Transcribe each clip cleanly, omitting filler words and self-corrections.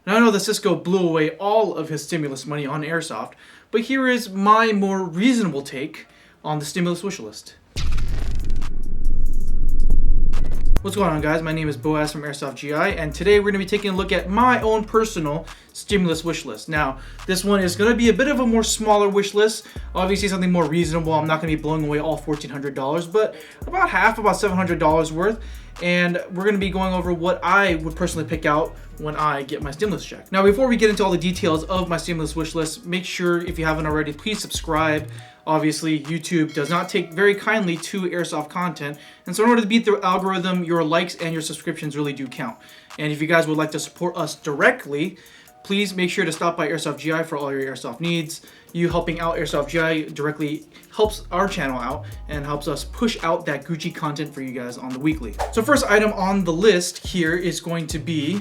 Now I know that Cisco blew away all of his stimulus money on Airsoft, but here is my more reasonable take on the stimulus wish list. What's going on, guys? My name is Boaz from Airsoft GI, and today we're going to be taking a look at my own personal stimulus wish list. Now, this one is going to be a bit of a more smaller wish list, obviously something more reasonable. I'm not going to be blowing away all $1,400, but about half, about $700 worth, and we're going to be going over what I would personally pick out when I get my stimulus check. Now, before we get into all the details of my stimulus wish list, make sure, if you haven't already, please subscribe. Obviously, YouTube does not take very kindly to Airsoft content, and so in order to beat the algorithm, your likes and your subscriptions really do count. And if you guys would like to support us directly, please make sure to stop by Airsoft GI for all your Airsoft needs. You helping out Airsoft GI directly helps our channel out and helps us push out that Gucci content for you guys on the weekly. So first item on the list here is going to be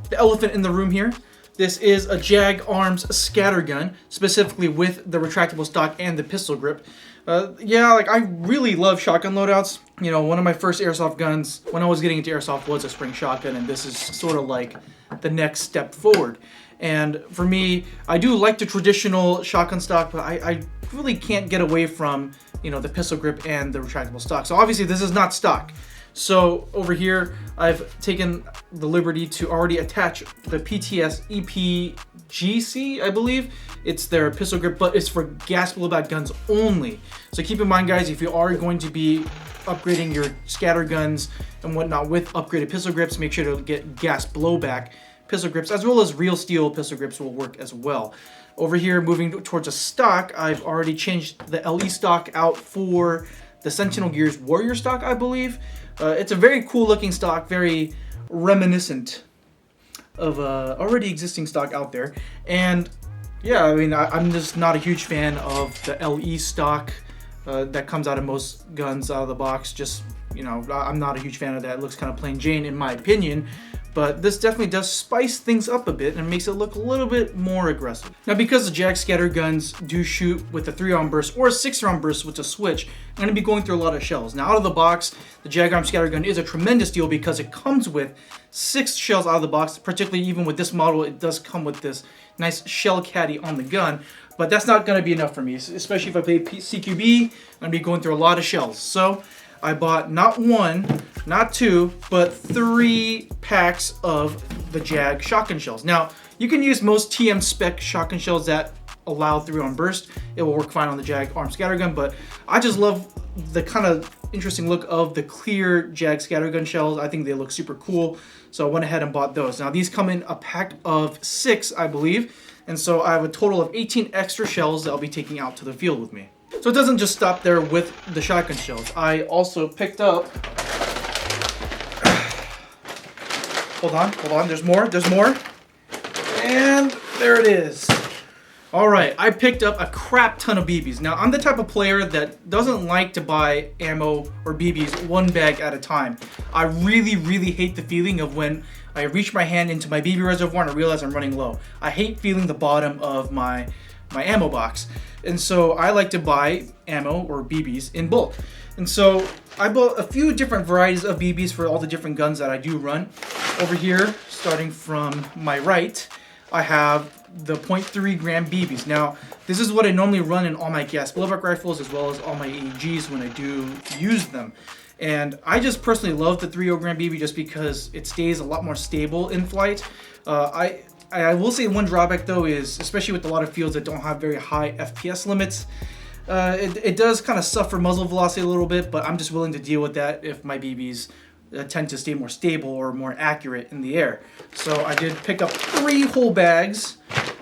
the elephant in the room here. This is a Jag Scatter Gun, specifically with the retractable stock and the pistol grip. I really love shotgun loadouts. You know, one of my first Airsoft guns when I was getting into Airsoft was a spring shotgun, and this is sort of like the next step forward. And for me, I do like the traditional shotgun stock, but I really can't get away from, you know, the pistol grip and the retractable stock. So obviously this is not stock. So over here, I've taken the liberty to already attach the PTS EPGC, I believe. It's their pistol grip, but it's for gas blowback guns only. So keep in mind, guys, if you are going to be upgrading your scatter guns and whatnot with upgraded pistol grips, make sure to get gas blowback pistol grips, as well as real steel pistol grips will work as well. Over here, moving towards a stock, I've already changed the LE stock out for the Sentinel Gears Warrior stock, I believe. It's a very cool looking stock, very reminiscent of already existing stock out there. And yeah, I mean, I'm just not a huge fan of the LE stock that comes out of most guns out of the box. Just, you know, I'm not a huge fan of that. It looks kind of plain Jane in my opinion. But this definitely does spice things up a bit and makes it look a little bit more aggressive. Now, because the Jag Scatter Guns do shoot with a 3-round burst or a 6-round burst with a switch, I'm going to be going through a lot of shells. Now, out of the box, the Jag Scatter Gun is a tremendous deal because it comes with 6 shells out of the box. Particularly even with this model, it does come with this nice shell caddy on the gun. But that's not going to be enough for me, especially if I play CQB. I'm going to be going through a lot of shells. So I bought not 1, not 2, but 3 packs of the Jag shotgun shells. Now, you can use most TM spec shotgun shells that allow 3-round burst. It will work fine on the Jag Scatter Gun, but I just love the kind of interesting look of the clear Jag Scatter Gun shells. I think they look super cool, so I went ahead and bought those. Now, these come in a pack of 6, I believe, and so I have a total of 18 extra shells that I'll be taking out to the field with me. So it doesn't just stop there with the shotgun shells. I also picked up, hold on, there's more, and there it is. All right, I picked up a crap ton of BBs. Now, I'm the type of player that doesn't like to buy ammo or BBs one bag at a time. I really, really hate the feeling of when I reach my hand into my BB reservoir and I realize I'm running low. I hate feeling the bottom of my ammo box. And so I like to buy ammo or BBs in bulk. And so I bought a few different varieties of BBs for all the different guns that I do run. Over here, starting from my right, I have the 0.3 gram BBs. Now, this is what I normally run in all my gas blowback rifles as well as all my AEGs when I do use them. And I just personally love the 3.0 gram BB just because it stays a lot more stable in flight. I will say one drawback though is, especially with a lot of fields that don't have very high FPS limits, it does kind of suffer muzzle velocity a little bit, but I'm just willing to deal with that if my BBs tend to stay more stable or more accurate in the air. So I did pick up 3 whole bags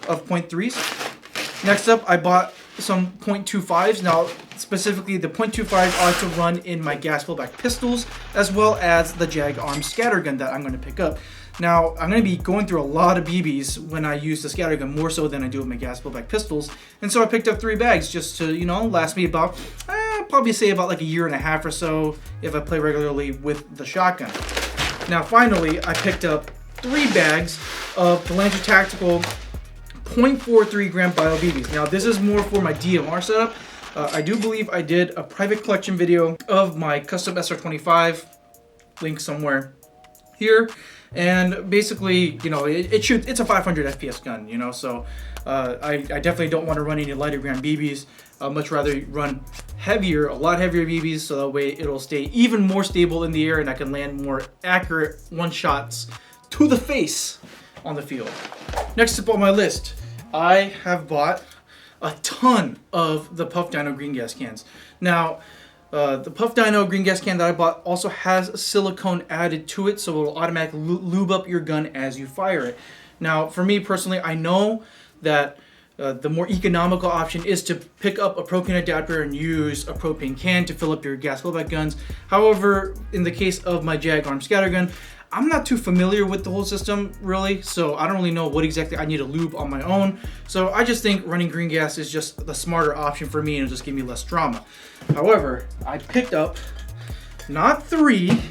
of 0.3s. Next up, I bought some 0.25s. Now, specifically the 0.25s I like to run in my gas blowback pistols, as well as the Jag Scatter Gun that I'm going to pick up. Now, I'm going to be going through a lot of BBs when I use the scatter gun, more so than I do with my gas blowback pistols. And so I picked up 3 bags just to, you know, last me about, probably say about like a year and a half or so if I play regularly with the shotgun. Now, finally, I picked up 3 bags of the Lancer Tactical 0.43 gram bio BBs. Now, this is more for my DMR setup. I do believe I did a private collection video of my custom SR25, link somewhere here. And basically, you know, it's a 500 FPS gun, you know, so I definitely don't want to run any lighter gram BBs. I'd much rather run heavier, a lot heavier BBs, so that way it'll stay even more stable in the air and I can land more accurate one-shots to the face on the field. Next up on my list, I have bought a ton of the Puff Dino green gas cans. Now, the Puff Dino green gas can that I bought also has silicone added to it, so it will automatically lube up your gun as you fire it. Now, for me personally, I know that the more economical option is to pick up a propane adapter and use a propane can to fill up your gas blowback guns. However, in the case of my Jag Scatter Gun, I'm not too familiar with the whole system really, so I don't really know what exactly I need to lube on my own. So I just think running green gas is just the smarter option for me and it'll just give me less drama. However, I picked up not 3,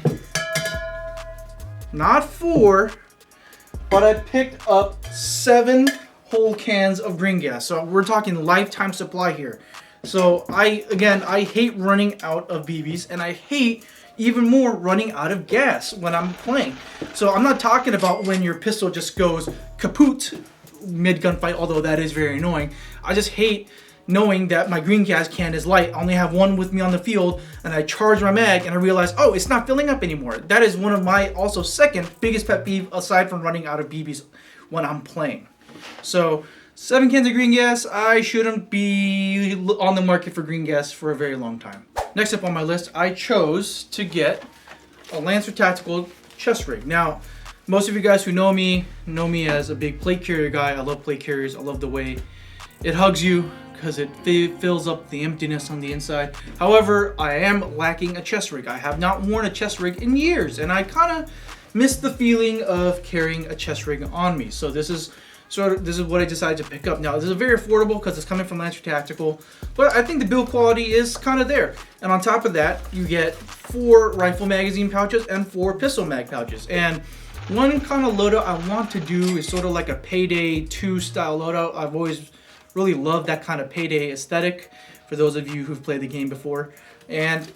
not 4, but I picked up 7 whole cans of green gas. So we're talking lifetime supply here. So I hate running out of BBs, and I hate even more running out of gas when I'm playing. So I'm not talking about when your pistol just goes kaput mid gunfight, although that is very annoying. I just hate knowing that my green gas can is light. I only have one with me on the field, and I charge my mag and I realize, oh, it's not filling up anymore. That is one of my also second biggest pet peeve aside from running out of BBs when I'm playing. So 7 cans of green gas, I shouldn't be on the market for green gas for a very long time. Next up on my list, I chose to get a Lancer Tactical chest rig. Now, most of you guys who know me as a big plate carrier guy. I love plate carriers. I love the way it hugs you because it fills up the emptiness on the inside. However, I am lacking a chest rig. I have not worn a chest rig in years, and I kind of miss the feeling of carrying a chest rig on me. So this is what I decided to pick up. Now, this is very affordable because it's coming from Lancer Tactical, but I think the build quality is kind of there. And on top of that, you get 4 rifle magazine pouches and 4 pistol mag pouches. And one kind of loadout I want to do is sort of like a Payday 2 style loadout. I've always really loved that kind of Payday aesthetic, for those of you who've played the game before. And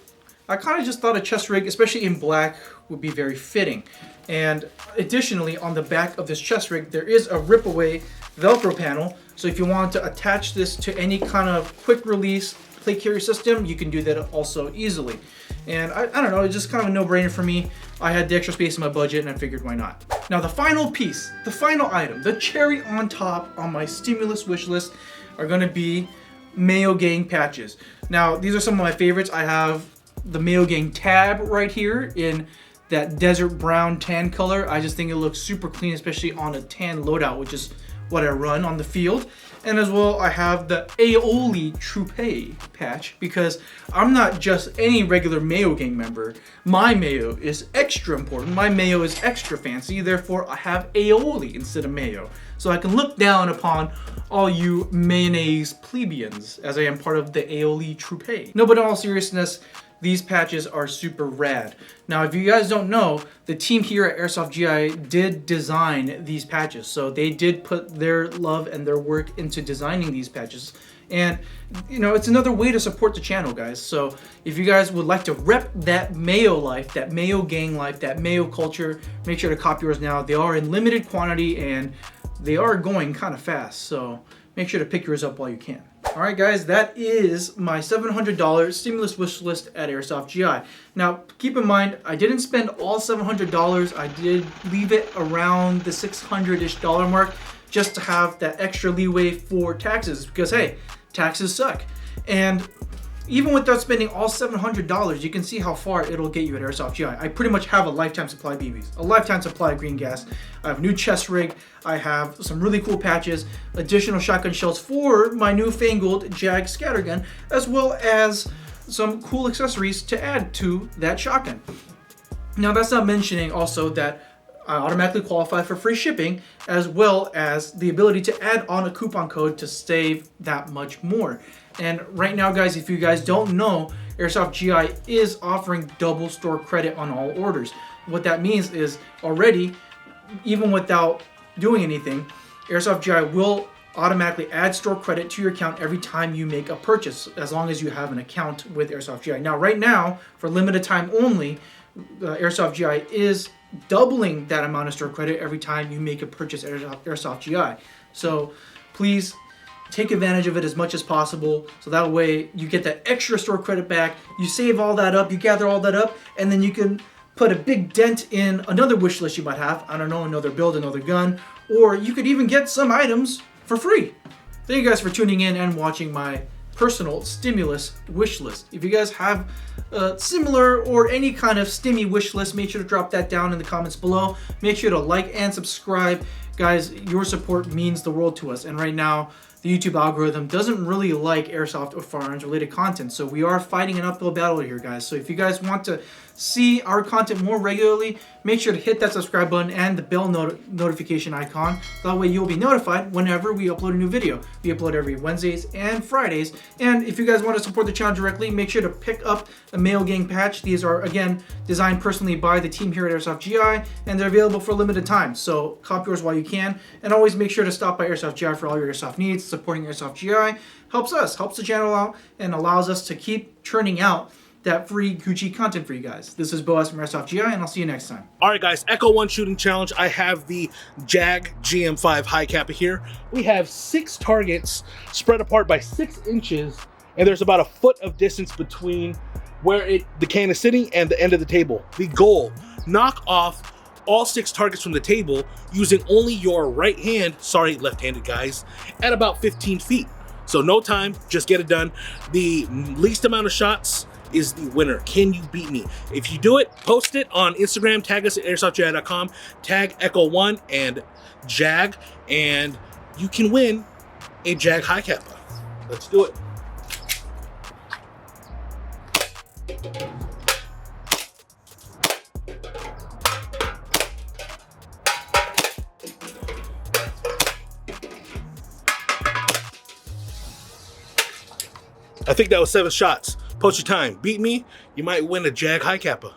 I kind of just thought a chest rig, especially in black, would be very fitting. And additionally, on the back of this chest rig, there is a rip-away Velcro panel. So if you want to attach this to any kind of quick release plate carrier system, you can do that also easily. And I don't know, it's just kind of a no-brainer for me. I had the extra space in my budget and I figured why not. Now the final piece, the final item, the cherry on top on my stimulus wish list are gonna be Mayo Gang patches. Now these are some of my favorites. I have the Mayo Gang tab right here in that desert brown tan color. I just think it looks super clean, especially on a tan loadout, which is what I run on the field. And as well, I have the Aioli Troupe patch because I'm not just any regular Mayo Gang member. My Mayo is extra important. My Mayo is extra fancy. Therefore, I have Aioli instead of Mayo. So I can look down upon all you mayonnaise plebeians as I am part of the Aioli Troupe. No, but in all seriousness, these patches are super rad. Now, if you guys don't know, the team here at Airsoft GI did design these patches. So they did put their love and their work into designing these patches. And, you know, it's another way to support the channel, guys. So if you guys would like to rep that Mayo life, that Mayo Gang life, that Mayo culture, make sure to copy yours now. They are in limited quantity and they are going kind of fast. So make sure to pick yours up while you can. Alright guys, that is my $700 stimulus wish list at Airsoft GI. Now, keep in mind, I didn't spend all $700. I did leave it around the $600-ish mark just to have that extra leeway for taxes because, hey, taxes suck. And even without spending all $700, you can see how far it'll get you at Airsoft GI. I pretty much have a lifetime supply of BBs, a lifetime supply of green gas. I have a new chest rig. I have some really cool patches, additional shotgun shells for my newfangled Jag Scatter Gun, as well as some cool accessories to add to that shotgun. Now, that's not mentioning also that I automatically qualify for free shipping, as well as the ability to add on a coupon code to save that much more. And right now, guys, if you guys don't know, Airsoft GI is offering double store credit on all orders. What that means is already, even without doing anything, Airsoft GI will automatically add store credit to your account every time you make a purchase, as long as you have an account with Airsoft GI. Now, right now, for limited time only, Airsoft GI is doubling that amount of store credit every time you make a purchase at Airsoft GI. So please take advantage of it as much as possible, so that way you get that extra store credit back, you save all that up, you gather all that up, and then you can put a big dent in another wish list you might have. I don't know, another build, another gun, or you could even get some items for free. Thank you guys for tuning in and watching my personal stimulus wish list. If you guys have similar or any kind of stimmy wish list, make sure to drop that down in the comments below. Make sure to like and subscribe. Guys, your support means the world to us, and right now the YouTube algorithm doesn't really like airsoft or firearms related content, so we are fighting an uphill battle here, guys. So if you guys want to see our content more regularly, make sure to hit that subscribe button and the bell notification icon. That way you'll be notified whenever we upload a new video. We upload every Wednesdays and Fridays. And if you guys want to support the channel directly, make sure to pick up a Mayo Gang patch. These are, again, designed personally by the team here at Airsoft GI, and they're available for a limited time. So cop yours while you can, and always make sure to stop by Airsoft GI for all your airsoft needs. Supporting Airsoft GI helps us, helps the channel out, and allows us to keep churning out that free Gucci content for you guys. This is Boaz from Airsoft GI, and I'll see you next time. All right, guys, Echo 1 shooting challenge. I have the Jag GM5 high kappa here. We have 6 targets spread apart by 6 inches, and there's about a foot of distance between where the can is sitting and the end of the table. The goal, knock off all 6 targets from the table using only your right hand, sorry, left-handed guys, at about 15 feet. So no time, just get it done. The least amount of shots is the winner. Can you beat me? If you do it, post it on Instagram, tag us at airsoftgi.com, tag Echo 1 and Jag, and you can win a Jag high kappa. Let's do it. I think that was 7 shots. Post your time. Beat me, you might win a Jag high kappa.